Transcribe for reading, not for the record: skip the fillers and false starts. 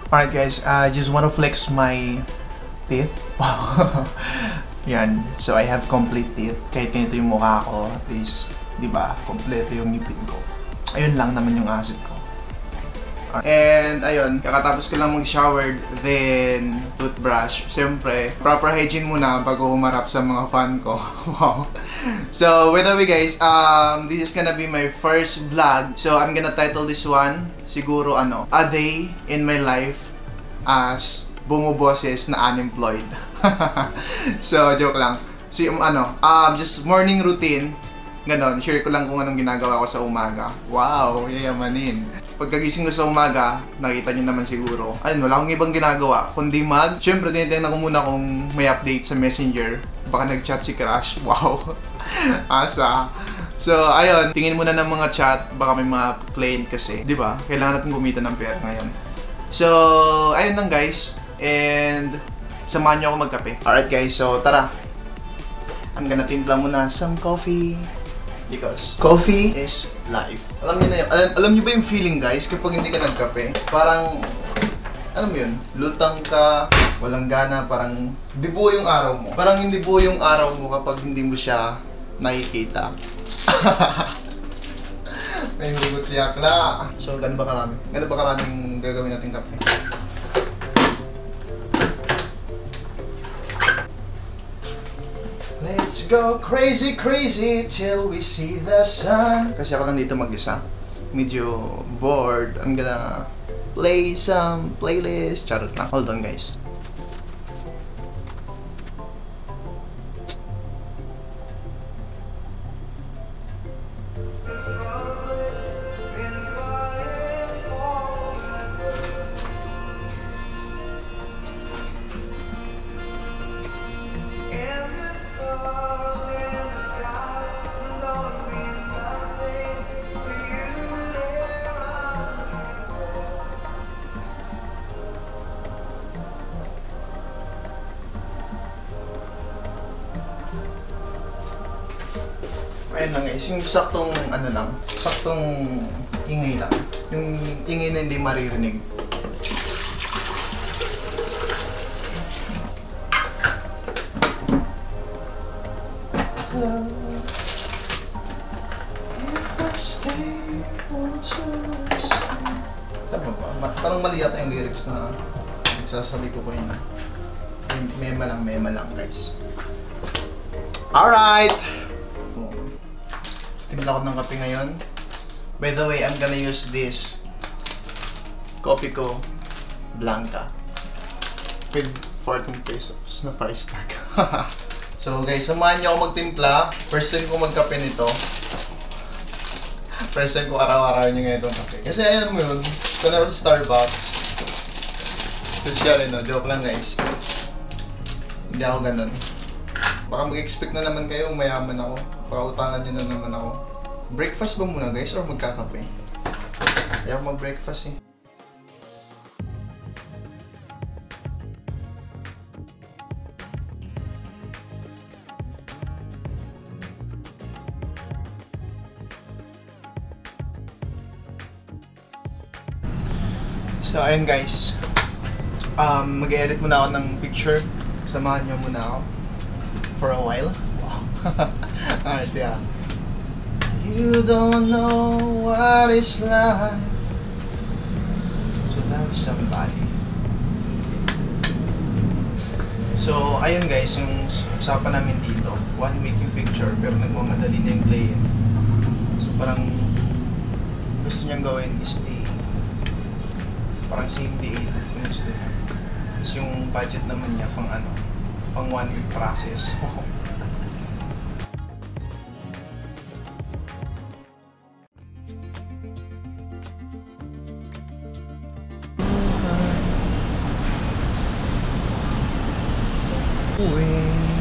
Alright guys, I just want to flex my teeth. Yan. So I have complete teeth. Kahit ganito yung mukha ko, at least, di ba, kompleto yung ngipin ko. Ayun lang naman yung asset ko. And ayun, kakatapos ko lang mag-shower, then toothbrush. Siyempre, proper hygiene muna bago humarap sa mga fan ko. Wow. So, by the way guys, this is gonna be my first vlog. So, I'm gonna title this one, siguro A Day in My Life as bumuboses na unemployed. So, joke lang. So, just morning routine. Ganon, share ko lang kung anong ginagawa ko sa umaga. Wow, yayamanin. Pagkagising ko sa umaga, nakita nyo naman siguro, ayun, wala akong ibang ginagawa, kundi syempre, tinitingnan ko muna kung may update sa Messenger. Baka nag-chat si Crush. Wow. Asa. So, ayun, tingin muna ng mga chat, baka may mga plain kasi, di ba? Kailangan natin gumita ng pera ngayon. So, ayun lang guys. And, samahan nyo ako magkape. Alright guys, so tara. I'm gonna timpla muna some coffee. Because coffee is life. Alam niyo na yun. Alam niyo ba yung feeling guys kapag hindi ka nagkape? Parang, alam mo yun, lutang ka, walang gana, parang hindi buo yung araw mo. Parang hindi buo yung araw mo kapag hindi mo siya nakikita. May hugot si Yakla. So, gano'n ba karami? Gano'n ba karaming gagawin natin kape? Let's go crazy, crazy till we see the sun. Kasi ako lang dito mag-isa. Medyo bored. I'm gonna play some playlist. Charot lang. Hold on guys. Ayun lang guys, yung saktong saktong ingay lang. Yung ingay na hindi maririnig. Tama ba? Parang mali yata yung lyrics na nagsasabi ko yun. Mema lang guys. Alright! Timpla ko ng kape ngayon. By the way, I'm gonna use this Kopi Ko Blanca with 14 pesos na price tag. So guys, samahan niyo ako magtimpla. First time ko magkape nito. First time ko araw-araw niyo ngayon itong kape. Kasi ayan mo yun, kung sa Starbucks. Special joke lang guys. Hindi ako ganun. Baka mag-expect na naman kayo, mayaman ako. Pakautangan nyo na naman ako. Breakfast ba muna guys or magkakape? Ayaw mag-breakfast eh. So ayun guys. Mag-edit muna ako ng picture. Samahan nyo muna ako. For a while. Wow. Alright, yeah. You don't know what it's like to love somebody. So, ayun guys, yung usapan namin dito, 1 week yung picture, pero nagmamadali na yung play. So, parang gusto niyang gawin is parang same day edit yung gusto niya. Tapos yung budget naman niya pang 1 week process. When